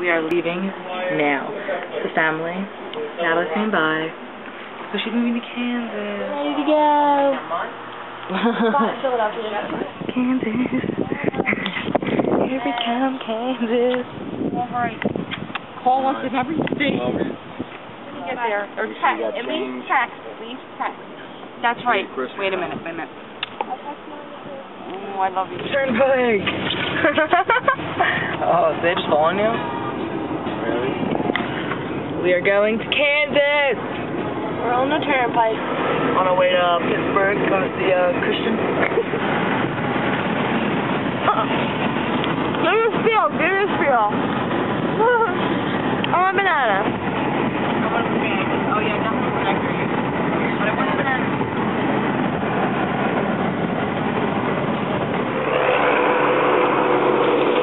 We are leaving now. The family. Natalie's saying bye. So she's moving to Kansas. Ready to go. Philadelphia. Kansas. Here we come, Kansas. Alright. Call us if ever you see. When you get there. Or text. At least text. That's right. Wait a minute. Oh, I love you. Turnpike. Oh, is they just following you? Really? We are going to Kansas. We're on the turnpike. On our way to Pittsburgh to go to see Christian. Give me a spiel. I want a banana. Oh, yeah, definitely connector. But I want a banana.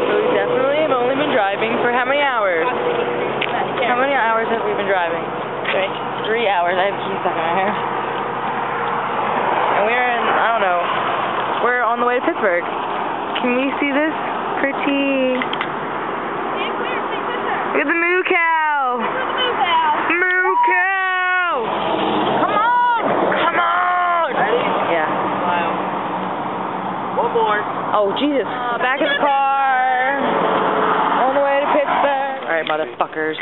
So we definitely have only been driving for how many hours? How many hours have we been driving? 3 hours. I have keys stuck in my hair. And we're in, I don't know, we're on the way to Pittsburgh. Can you see this? Pretty. Look at the moo cow. Moo cow. Come on. Ready? Yeah. Smile. One more. Oh, Jesus. Back in the car. On the way to Pittsburgh. All right, motherfuckers.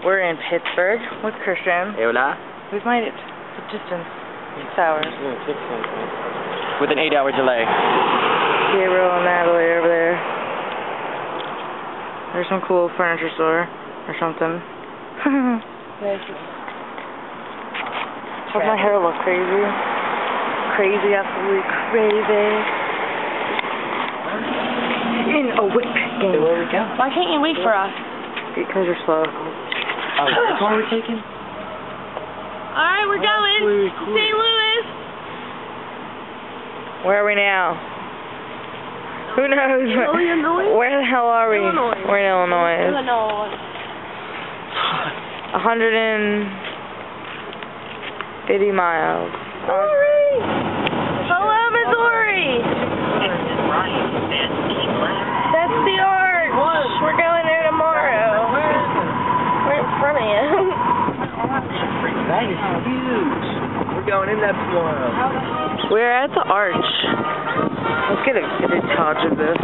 We're in Pittsburgh with Christian. Hey, hola. We've made it. The distance. 6 hours. With an 8-hour delay. Gabriel and Natalie over there. There's some cool furniture store or something. Does my hair look crazy? Crazy, absolutely crazy. In a whip game. Where we go? Why can't you wait for us? Because you're slow. Oh, that's what we're taking? Alright, we're going. Cool. St. Louis. Where are we now? Who knows? Illinois? Where the hell are we? Illinois. We're in Illinois. 150 miles. Missouri! Hello, Missouri! That's the arch. We're going there tomorrow. We're in front of you. That is huge. We're going in that tomorrow. We're at the arch. Let's get a good touch of this.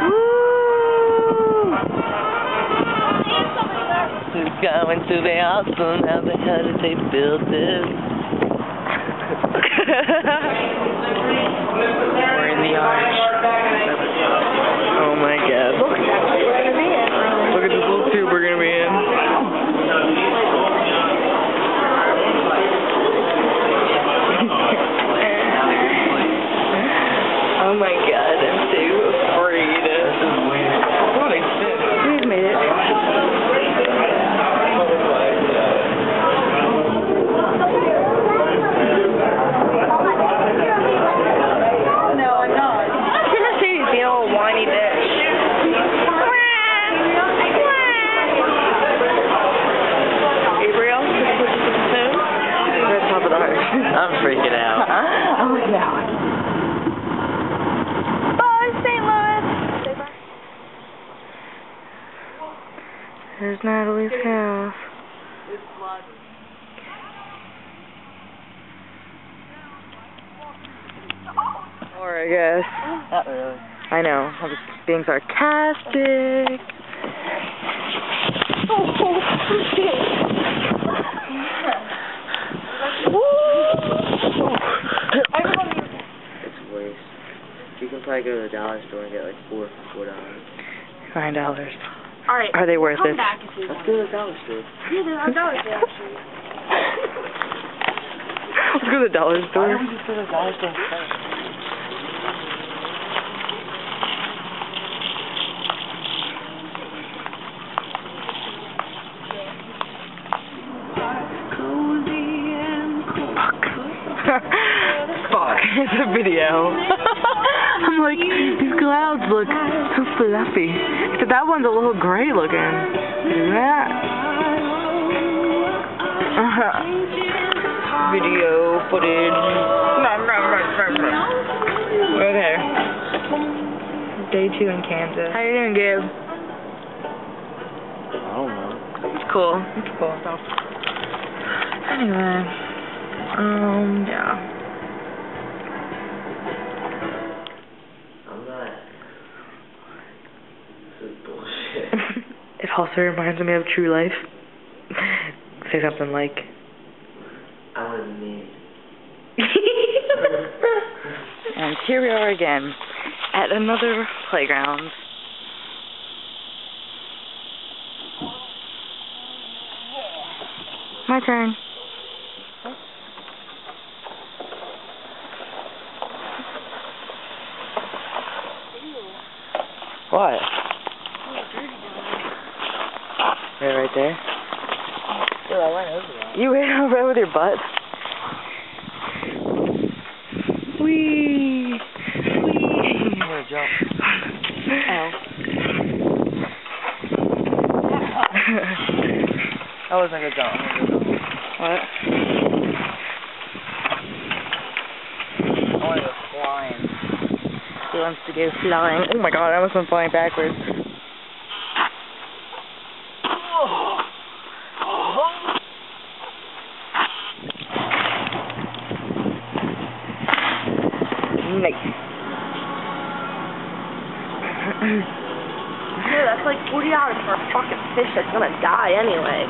Woo! We're going to the awesome. How the hell did they build this? We're in the arch. Oh my god. Look, we're gonna be in. Look at this little tube we're gonna be in. Oh my god, I'm so afraid. We've made it. No, I'm not. Mercedes being a little whiny bitch. Gabriel? We're at the top of the arch. I'm freaking out. Oh no. There's Natalie's house. Or I guess. Not really. I know. I was being sarcastic. It's worse. You can probably go to the dollar store and get like $4 for $4. $9. Alright. Are they worth it? Back if you Let's want. go to the dollar store. Yeah, they're on dollar store. Let's go to the dollar store. Why don't we just go to the dollar store first? Fuck. It's a video. I'm like, these clouds look so fluffy. Except that one's a little gray looking. Look at that. Video footage. Okay. day 2 in Kansas. How you doing, Gabe? I don't know. It's cool. It's cool. Anyway, yeah. I'm not. This is bullshit. It also reminds me of True Life. Say something like... I was mean. And here we are again, at another playground. My turn. What? Right there? Dude, I went over that. You ran over with your butt? Whee! Whee! I'm gonna jump. Oh. I wasn't gonna jump. What? I wanna go flying. He wants to go flying. Oh my god, I almost went flying backwards. Nice. Dude, that's like $40 for a fucking fish that's gonna die anyway.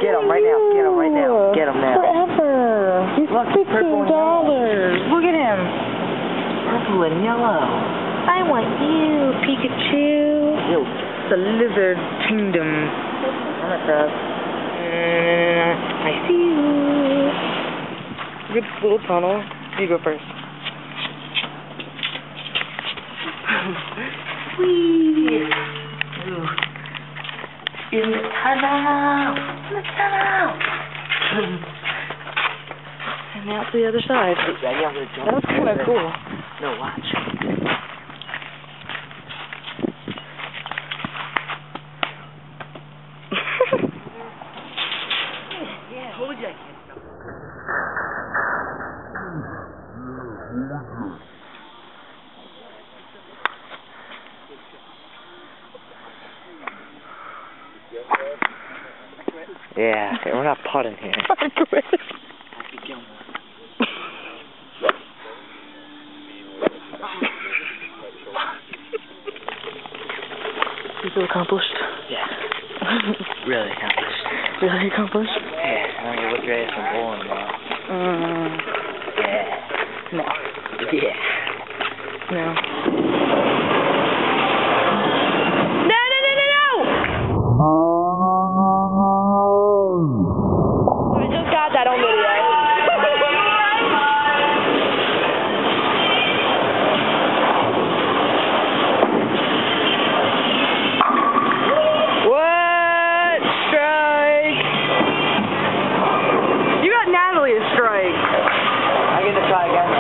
Get him right now. Get him right now. Get him now. Forever. He's Look, $15. purple and yellow. Look at him. Purple and yellow. I want you, Pikachu. Yo. The lizard kingdom. I'm a crab. I see you. Good little tunnel. You go first. Whee! In the tunnel! In the tunnel! And now to the other side. Ready? I'm gonna jump. That was kind of cool. No, watch. Yeah, told you I can't stop. Yeah, we're not putting here. I quit. You feel accomplished? Yeah. Really accomplished. Really accomplished? Yeah, I'm gonna whip your ass and bowling tomorrow. Yeah. No. Yeah. No. I just got that on video. What? Strike! You got Natalie a strike. I get to try again.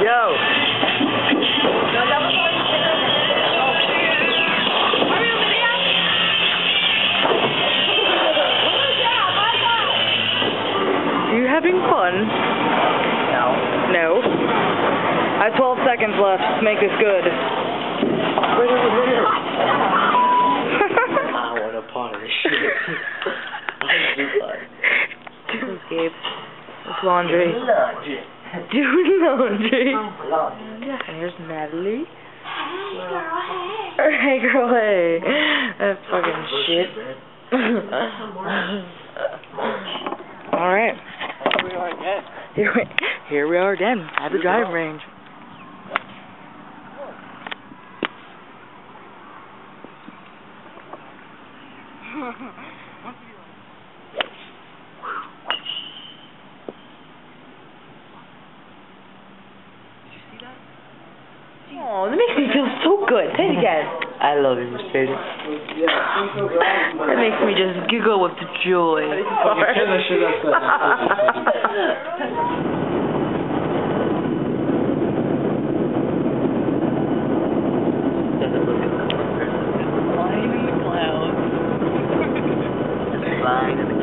Yo. You having fun? No. No. I have 12 seconds left to make this good. I want a part of this shit. Dude, Gabe. It's laundry. Laundry. Do laundry. Laundry. Here's Natalie. Hey, girl, hey. That fucking shit. Alright. Here we are again at the driving range. Oh, that makes me feel so good. Say it again. I love you, Mercedes. That makes me just giggle with joy. Flying in the clouds. Flying in the